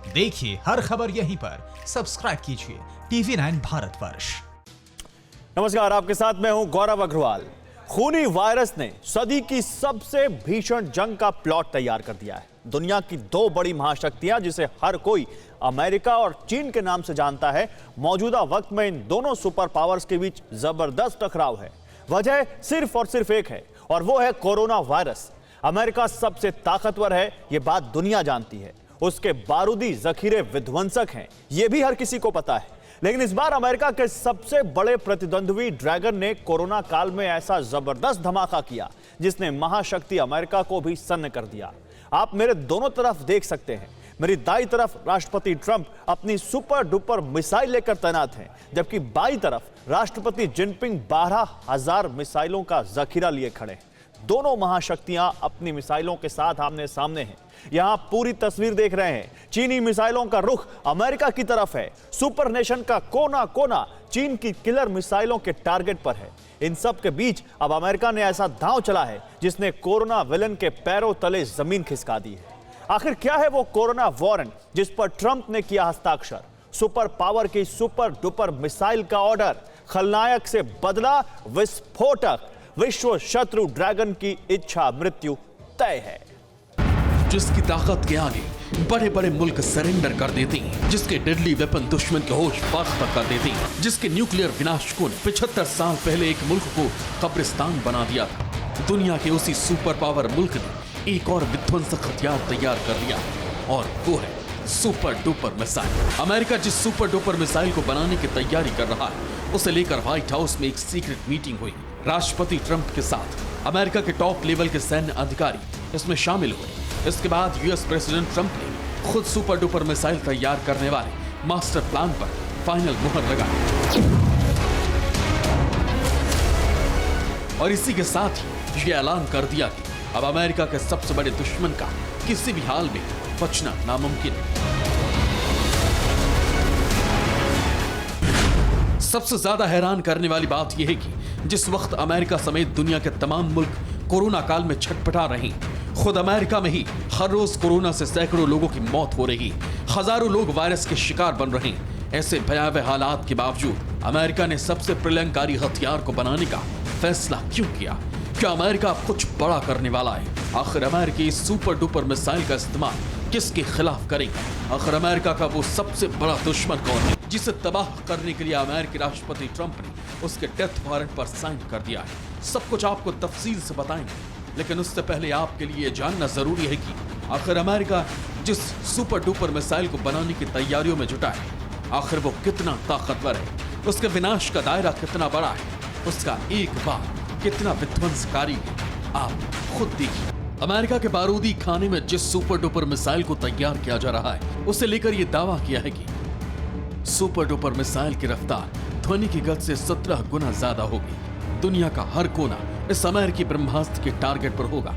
देखिए हर खबर यहीं पर, सब्सक्राइब कीजिए TV9 भारतवर्ष। नमस्कार, आपके साथ मैं हूं गौरव अग्रवाल। खूनी वायरस ने सदी की सबसे भीषण जंग का प्लॉट तैयार कर दिया है। दुनिया की दो बड़ी महाशक्तियां, जिसे हर कोई अमेरिका और चीन के नाम से जानता है, मौजूदा वक्त में इन दोनों सुपर पावर्स के बीच जबरदस्त टकराव है। वजह सिर्फ और सिर्फ एक है, और वो है कोरोना वायरस। अमेरिका सबसे ताकतवर है, यह बात दुनिया जानती है। उसके बारूदी जखीरे विध्वंसक हैं, यह भी हर किसी को पता है। लेकिन इस बार अमेरिका के सबसे बड़े प्रतिद्वंद्वी ड्रैगन ने कोरोना काल में ऐसा जबरदस्त धमाका किया जिसने महाशक्ति अमेरिका को भी सन्न कर दिया। आप मेरे दोनों तरफ देख सकते हैं। मेरी दाई तरफ राष्ट्रपति ट्रंप अपनी सुपर डुपर मिसाइल लेकर तैनात हैं, जबकि बाई तरफ राष्ट्रपति जिनपिंग 12,000 मिसाइलों का जखीरा लिए खड़े हैं। दोनों महाशक्तियां अपनी मिसाइलों के साथ आमने सामने हैं। यहां पूरी तस्वीर देख रहे हैं। चीनी मिसाइलों का रुख अमेरिका की तरफ है। सुपर नेशन का कोना कोना चीन की किलर मिसाइलों के टारगेट पर है। इन सब के बीच अब अमेरिका ने ऐसा दांव चला है जिसने कोरोना विलन के पैरों तले जमीन खिसका दी है। आखिर क्या है वो कोरोना वारंट जिस पर ट्रंप ने किया हस्ताक्षर? सुपर पावर की सुपर डुपर मिसाइल का ऑर्डर, खलनायक से बदला विस्फोटक, विश्व शत्रु ड्रैगन की इच्छा मृत्यु तय है। जिसकी ताकत के आगे बड़े बड़े मुल्क सरेंडर कर देते हैं, जिसके डेडली वेपन दुश्मन के होश फाख्ता कर देते हैं, जिसके न्यूक्लियर विनाशकुन 75 साल पहले एक मुल्क को कब्रिस्तान बना दिया था, दुनिया के उसी सुपर पावर मुल्क ने एक और विध्वंसक हथियार तैयार कर दिया, और वो है सुपर डुपर मिसाइल। अमेरिका जिस सुपर डुपर मिसाइल को बनाने की तैयारी कर रहा है, उसे लेकर व्हाइट हाउस में एक सीक्रेट मीटिंग हुई। राष्ट्रपति ट्रंप के साथ अमेरिका के टॉप लेवल के सैन्य अधिकारी इसमें शामिल हुए। इसके बाद यूएस प्रेसिडेंट ट्रंप ने खुद सुपर डुपर मिसाइल तैयार करने वाले मास्टर प्लान पर फाइनल मुहर लगाई, और इसी के साथ ही यह ऐलान कर दिया कि अब अमेरिका के सबसे बड़े दुश्मन का किसी भी हाल में बचना नामुमकिन है। सबसे ज्यादा हैरान करने वाली बात यह है कि जिस वक्त अमेरिका समेत दुनिया के तमाम मुल्क कोरोना काल में छटपटा रहे हैं, खुद अमेरिका में ही हर रोज कोरोना से सैकड़ों लोगों की मौत हो रही, हजारों लोग वायरस के शिकार बन रहे हैं। ऐसे भयावह हालात के बावजूद अमेरिका ने सबसे प्रलयंकारी हथियार को बनाने का फैसला क्यों किया? क्या अमेरिका कुछ बड़ा करने वाला है? आखिर अमेरिका इस सुपर डुपर मिसाइल का इस्तेमाल किसके खिलाफ करेगा? आखिर अमेरिका का वो सबसे बड़ा दुश्मन कौन है जिसे तबाह करने के लिए अमेरिकी राष्ट्रपति ट्रंप ने उसके डेथ वारंट पर साइन कर दिया है? सब कुछ आपको तफसील से बताएंगे, लेकिन उससे पहले आपके लिए जानना जरूरी है कि आखिर अमेरिका जिस सुपर डुपर मिसाइल को बनाने की तैयारियों में जुटा है, आखिर वो कितना ताकतवर है, उसके विनाश का दायरा कितना बड़ा है, उसका एक बार कितना विध्वंसकारी है, आप खुद देखिए। अमेरिका के बारूदी खाने में जिस सुपर डुपर मिसाइल को तैयार किया जा रहा है, उसे लेकर यह दावा किया है कि सुपर डुपर मिसाइल की रफ्तार ध्वनि की गति से 17 गुना ज्यादा होगी। दुनिया का हर कोना इस अमेरिकी ब्रह्मास्त्र के टारगेट पर होगा।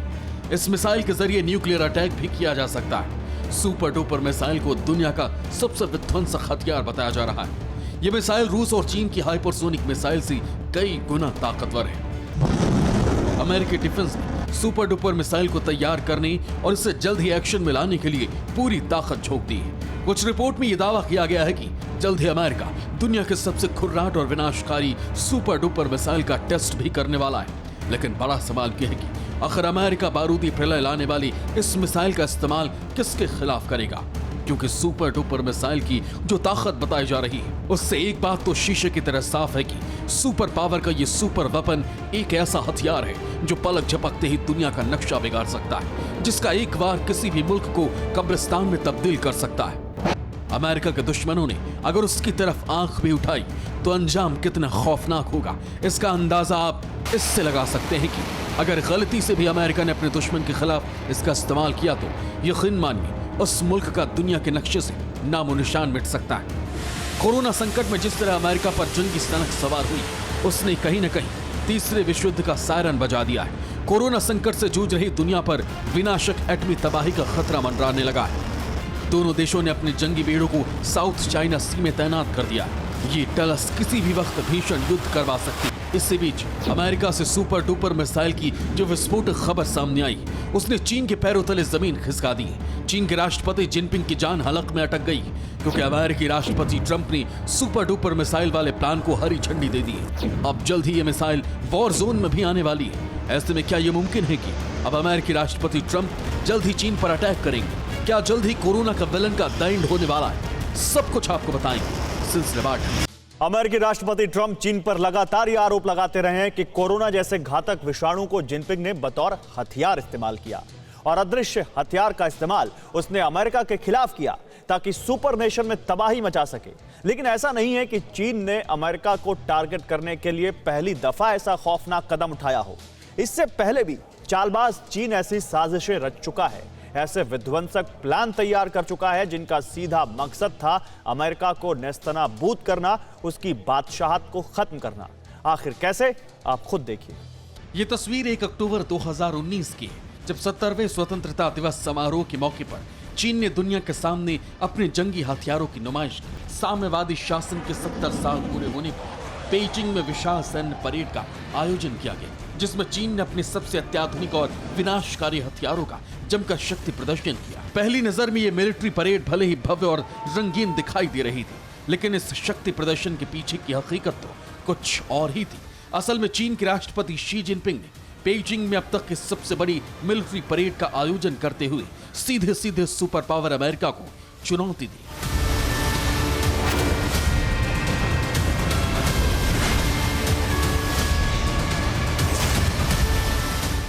इस मिसाइल के जरिए न्यूक्लियर अटैक भी किया जा सकता है। सुपर डुपर मिसाइल को दुनिया का सबसे विध्वंसक हथियार बताया जा रहा है। यह मिसाइल रूस और चीन की हाइपरसोनिक मिसाइल से कई गुना ताकतवर है। अमेरिकी डिफेंस ने सुपर डुपर मिसाइल को तैयार करने और इसे जल्द ही एक्शन में लाने के लिए पूरी ताकत झोंक दी है। कुछ रिपोर्ट में यह दावा किया गया है कि जल्द ही अमेरिका दुनिया के सबसे खुर्राट और विनाशकारी सुपर डुपर मिसाइल का टेस्ट भी करने वाला है। लेकिन बड़ा सवाल यह है कि आखिर अमेरिका बारूदी प्रलय लाने वाली इस मिसाइल का इस्तेमाल किसके खिलाफ करेगा? क्योंकि सुपर डुपर मिसाइल की जो ताकत बताई जा रही है, उससे एक बात तो शीशे की तरह साफ है कि सुपर पावर का ये सुपर वेपन एक ऐसा हथियार है जो पलक झपकते ही दुनिया का नक्शा बिगाड़ सकता है, जिसका एक बार किसी भी मुल्क को कब्रिस्तान में तब्दील कर सकता है। अमेरिका के दुश्मनों ने अगर उसकी तरफ आंख भी उठाई तो अंजाम कितना खौफनाक होगा, इसका अंदाजा आप इससे लगा सकते हैं कि अगर गलती से भी अमेरिका ने अपने दुश्मन के खिलाफ इसका इस्तेमाल किया तो यकीन मानिए उस मुल्क का दुनिया के नक्शे से नामो निशान मिट सकता है। कोरोना संकट में जिस तरह अमेरिका पर जंगी सनक सवार हुई, उसने कहीं न कहीं तीसरे विश्व युद्ध का सायरन बजा दिया है। कोरोना संकट से जूझ रही दुनिया पर विनाशक एटमी तबाही का खतरा मंडराने लगा है। दोनों देशों ने अपने जंगी बेड़ों को साउथ चाइना सी में तैनात कर दिया। ये टलस किसी भी वक्त भीषण युद्ध करवा सकती। इसी बीच अमेरिका से सुपर डुपर मिसाइल की जो विस्फोटक खबर सामने आई, उसने चीन के पैरों तले जमीन खिसका दी। चीन के राष्ट्रपति जिनपिंग की जान हलक में अटक गई, क्योंकि अमेरिकी राष्ट्रपति ट्रंप ने सुपर डुपर मिसाइल वाले प्लान को हरी झंडी दे दी। अब जल्द ही ये मिसाइल वॉर जोन में भी आने वाली है। ऐसे में क्या ये मुमकिन है कि अब अमेरिकी राष्ट्रपति ट्रंप जल्द ही चीन पर अटैक करेंगे? क्या जल्द ही कोरोना का विलन का द एंड होने वाला है? सब कुछ आपको बताएंगे सिलसिलेवार। अमेरिकी राष्ट्रपति ट्रंप चीन पर लगातार ये आरोप लगाते रहे हैं कि कोरोना जैसे घातक विषाणु को जिनपिंग ने बतौर हथियार इस्तेमाल किया, और अदृश्य हथियार का इस्तेमाल उसने अमेरिका के खिलाफ किया ताकि सुपर नेशन में तबाही मचा सके। लेकिन ऐसा नहीं है कि चीन ने अमेरिका को टारगेट करने के लिए पहली दफा ऐसा खौफनाक कदम उठाया हो। इससे पहले भी चालबाज चीन ऐसी साजिशें रच चुका है, ऐसे विध्वंसक प्लान तैयार कर चुका है जिनका सीधा मकसद था अमेरिका को नेस्तनाबूद करना, उसकी बादशाहत को खत्म करना। आखिर कैसे, आप खुद देखिए। ये तस्वीर 1 अक्टूबर 2019 की है, जब 70वें स्वतंत्रता दिवस समारोह के मौके पर चीन ने दुनिया के सामने अपने जंगी हथियारों की नुमाइश की। साम्यवादी शासन के 70 साल पूरे होने पर पेइचिंग में विशाल सैन्य परेड का आयोजन किया गया, जिसमें चीन ने अपने सबसे अत्याधुनिक और विनाशकारी हथियारों का जमकर शक्ति प्रदर्शन किया। पहली नजर में ये मिलिट्री परेड भले ही भव्य और रंगीन दिखाई दे रही थी, लेकिन इस शक्ति प्रदर्शन के पीछे की हकीकत तो कुछ और ही थी। असल में चीन के राष्ट्रपति शी जिनपिंग ने पेइचिंग में अब तक की सबसे बड़ी मिलिट्री परेड का आयोजन करते हुए सीधे सीधे सुपर पावर अमेरिका को चुनौती दी।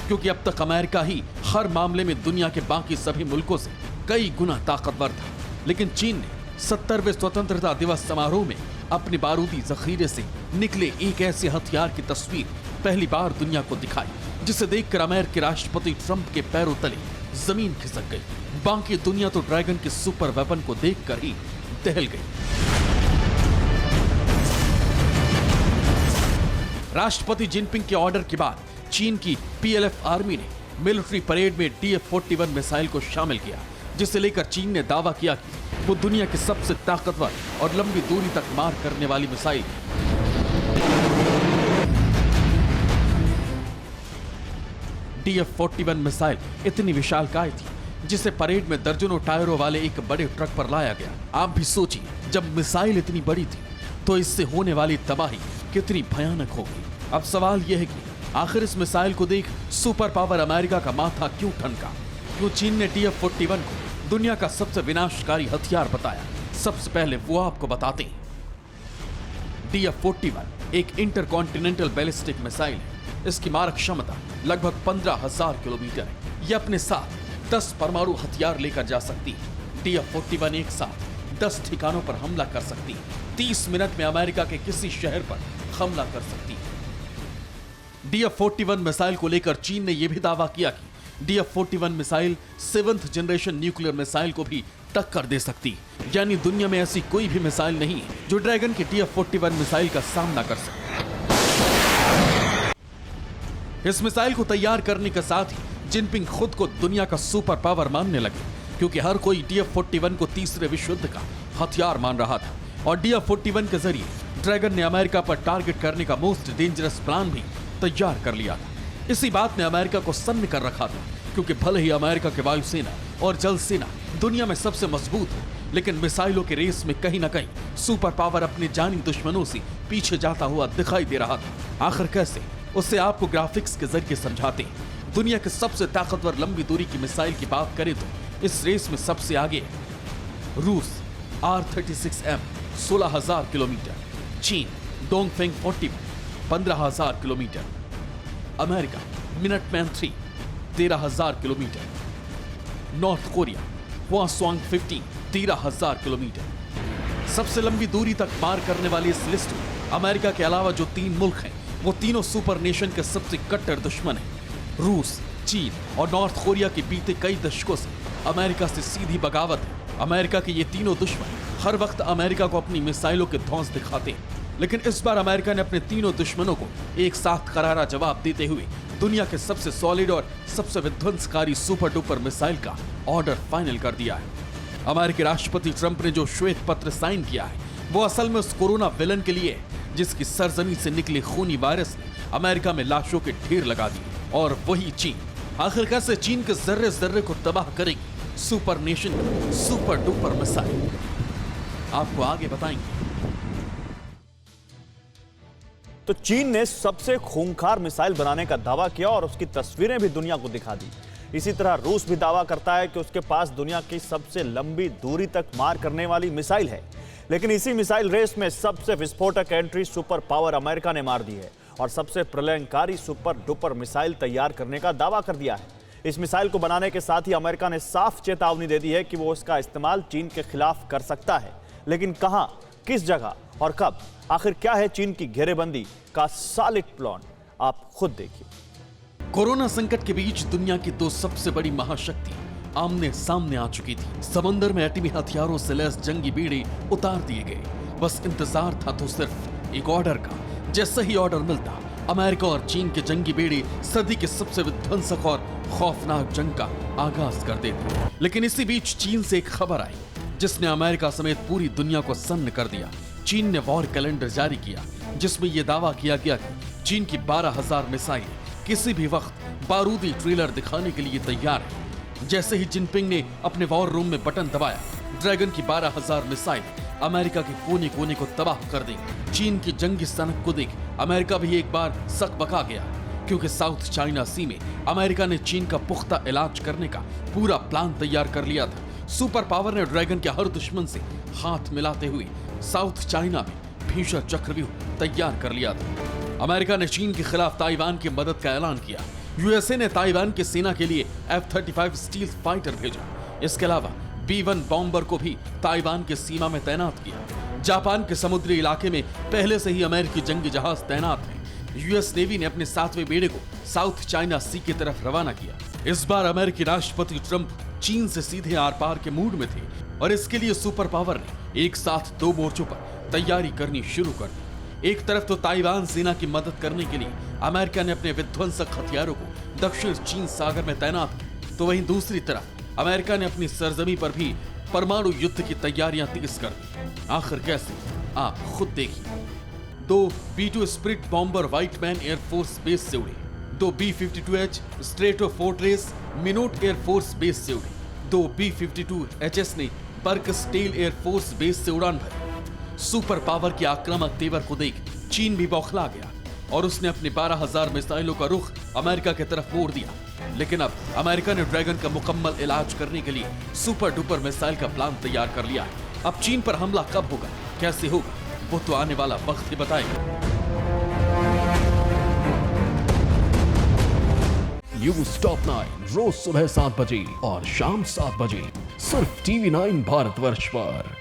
क्योंकि अब तक अमेरिका ही हर मामले में दुनिया के बाकी सभी मुल्कों से कई गुना ताकतवर था, लेकिन चीन ने 70वें स्वतंत्रता दिवस समारोह में अपने बारूदी जखीरे से निकले एक ऐसे हथियार की तस्वीर पहली बार दुनिया को दिखाई, जिसे देखकर अमेरिकी राष्ट्रपति ट्रंप के पैरों तले जमीन खिसक गई। बाकी दुनिया तो ड्रैगन के सुपर वेपन को देखकर ही दहल गई। राष्ट्रपति जिनपिंग के ऑर्डर के बाद चीन की PLF आर्मी ने मिलिट्री परेड में DF-41 मिसाइल को शामिल किया, जिसे लेकर चीन ने दावा किया कि वो दुनिया की सबसे ताकतवर और लंबी दूरी तक मार करने वाली मिसाइल है। DF-41 मिसाइल इतनी विशालकाय थी जिसे परेड में दर्जनों टायरों वाले एक बड़े ट्रक पर लाया गया। आप भी सोचिए, जब मिसाइल इतनी बड़ी थी तो इससे होने वाली तबाही कितनी भयानक होगी। अब सवाल यह है कि आखिर इस मिसाइल को देख सुपर पावर अमेरिका का माथा क्यों ठनका? क्यों चीन ने DF-41 को दुनिया का सबसे विनाशकारी हथियार बताया? सबसे पहले वो आपको बताते हैं। DF-41 एक इंटरकॉन्टिनेंटल बैलिस्टिक मिसाइल है। इसकी मारक क्षमता लगभग 15,000 किलोमीटर है। यह अपने साथ 10 परमाणु हथियार लेकर जा सकती है। DF-41 एक साथ 10 ठिकानों पर हमला कर सकती है। 30 मिनट में अमेरिका के किसी शहर पर हमला कर सकती है। DF-41 मिसाइल को लेकर चीन ने यह भी दावा किया कि DF-41 missile 7th generation nuclear missile को भी टक्कर दे सकती है। यानी दुनिया में ऐसी कोई भी मिसाइल नहीं है जो ड्रैगन की DF-41 मिसाइल का सामना कर सके। इस मिसाइल को तैयार करने के साथ ही जिनपिंग खुद को दुनिया का सुपर पावर मानने लगे, क्योंकि हर कोई DF-41 को तीसरे विश्व युद्ध का हथियार मान रहा था, और DF-41 के जरिए ड्रैगन ने अमेरिका पर टारगेट करने का मोस्ट डेंजरस प्लान भी तैयार कर लिया था। इसी बात ने अमेरिका को सन्न कर रखा था, क्योंकि भले ही अमेरिका की वायुसेना और जल सेना दुनिया में सबसे मजबूत है, लेकिन मिसाइलों के रेस में कहीं ना कहीं सुपर पावर अपने जानी दुश्मनों से पीछे जाता हुआ दिखाई दे रहा था। आखिर कैसे, उससे आपको ग्राफिक्स के जरिए समझाते हैं। दुनिया के सबसे ताकतवर लंबी दूरी की मिसाइल की बात करें तो इस रेस में सबसे आगे है रूस R-36M 16,000 किलोमीटर, चीन Dongfeng 40 15,000 kilometre, America Minuteman 3 13,000 kilometre, north Korea Hwasong 15 13,000 kilometre. सबसे लंबी दूरी तक पार करने वाली इस लिस्ट में अमेरिका के अलावा जो 3 मुल्क हैं, वो तीनों सुपर नेशन के सबसे कट्टर दुश्मन हैं। रूस, चीन और नॉर्थ कोरिया के बीते कई दशकों से अमेरिका से सीधी बगावत है। अमेरिका के ये तीनों दुश्मन हर वक्त अमेरिका को अपनी मिसाइलों के धौंस दिखाते हैं, लेकिन इस बार अमेरिका ने अपने तीनों दुश्मनों को एक साथ करारा जवाब देते हुए दुनिया के सबसे सॉलिड और सबसे विध्वंसकारी सुपर डुपर मिसाइल का ऑर्डर फाइनल कर दिया है। अमेरिकी राष्ट्रपति ट्रंप ने जो श्वेत पत्र साइन किया है वो असल में उस कोरोना विलन के लिए है जिसकी सरजमी से निकले खूनी वायरस ने अमेरिका में लाशों के ढेर लगा दिए। और वही चीन, आखिर कैसे चीन के जर्रे जर्रे को तबाह करेगी सुपर नेशन की सुपर डुपर मिसाइल, आपको आगे बताएंगे। तो चीन ने सबसे खूंखार मिसाइल बनाने का दावा किया और उसकी तस्वीरें भी दुनिया को दिखा दी। इसी तरह रूस भी दावा करता है कि उसके पास दुनिया की सबसे लंबी दूरी तक मार करने वाली मिसाइल है। लेकिन इसी मिसाइल रेस में सबसे विस्फोटक एंट्री सुपर पावर अमेरिका ने मार दी है और सबसे प्रलयंकारी सुपर डुपर मिसाइल तैयार करने का दावा कर दिया है। इस मिसाइल को बनाने के साथ ही अमेरिका ने साफ चेतावनी दे दी है कि वो इसका इस्तेमाल चीन के खिलाफ कर सकता है, लेकिन कहां, किस जगह और कब? आखिर क्या है चीन की घेरेबंदी का सॉलिड प्लान? आप खुद देखिए। कोरोना संकट के बीच दुनिया की दो सबसे बड़ी महाशक्ति आमने सामने आ चुकी थी। समंदर में एटमी हथियारों से लैस जंगी बेड़े उतार दिए गए। बस इंतजार था तो सिर्फ एक ऑर्डर का। जैसे ही ऑर्डर मिलता, अमेरिका और चीन के जंगी बेड़े सदी के सबसे विध्वंसक और खौफनाक जंग का आगाज कर देते। लेकिन इसी बीच चीन से एक खबर आई जिसने अमेरिका समेत पूरी दुनिया को सन्न कर दिया। चीन ने वॉर कैलेंडर जारी किया जिसमें यह दावा किया गया कि चीन की 12,000 मिसाइल किसी भी वक्त बारूदी ट्रेलर दिखाने के लिए तैयार है। जैसे ही जिनपिंग ने अपने वॉर रूम में बटन दबाया, ड्रैगन की 12,000 मिसाइल अमेरिका के कोने कोने को तबाह कर देंगे। चीन की जंगी सनक को देख अमेरिका भी एक बार सकबका गया, क्योंकि साउथ चाइना सी में अमेरिका ने चीन का पुख्ता इलाज करने का पूरा प्लान तैयार कर लिया था। सुपर पावर ने ड्रैगन के हर दुश्मन से हाथ मिलाते हुए साउथ चाइना में भीषण चक्रव्यूह तैयार कर लिया था। अमेरिका ने चीन के खिलाफ ताइवान की मदद का ऐलान किया। यूएसए ने ताइवान की सेना के लिए F-35 स्टील फाइटर भेजा। इसके अलावा B-1 बॉम्बर को भी ताइवान की सीमा में तैनात किया। जापान के समुद्री इलाके में पहले से ही अमेरिकी जंगी जहाज तैनात हैं। यूएस नेवी ने अपने 7वें बेड़े को साउथ चाइना सी की तरफ रवाना किया। इस बार अमेरिकी राष्ट्रपति ट्रंप चीन से सीधे आर पार के मूड में थे और इसके लिए सुपर पावर ने एक साथ दो मोर्चों पर तैयारी करनी शुरू कर दी। एक तरफ तो ताइवान सेना की मदद करने के लिए अमेरिका ने अपने विध्वंसक हथियारों को दक्षिण चीन सागर में तैनात किया, तो वहीं दूसरी तरफ अमेरिका ने अपनी सरजमी पर भी परमाणु युद्ध की तैयारियां तेज कर दी। आखिर कैसे, आप खुद देखिए। 2 B-2 spirit bomber Whitman air force base से उड़े, 2 B-52H स्ट्रेटोफोर्ट्रेस मिनोट एयरफोर्स बेस से उड़े, 2 B-52HS ने बर्कस्टेल एयरफोर्स बेस से उड़ान भरी। सुपर पावर के आक्रामक तेवर को देख चीन भी बौखला गया और उसने अपनी 12,000 मिसाइलों का रुख अमेरिका की तरफ मोड़ दिया। लेकिन अब अमेरिका ने ड्रैगन का मुकम्मल इलाज करने के लिए सुपर डुपर मिसाइल का प्लान तैयार कर लिया है। अब चीन पर हमला कब होगा, कैसे होगा, वो तो आने वाला वक्त ही बताएगा। न्यूज़ टॉप 9 रोज सुबह 7 बजे और शाम 7 बजे सिर्फ TV9 भारतवर्ष पर।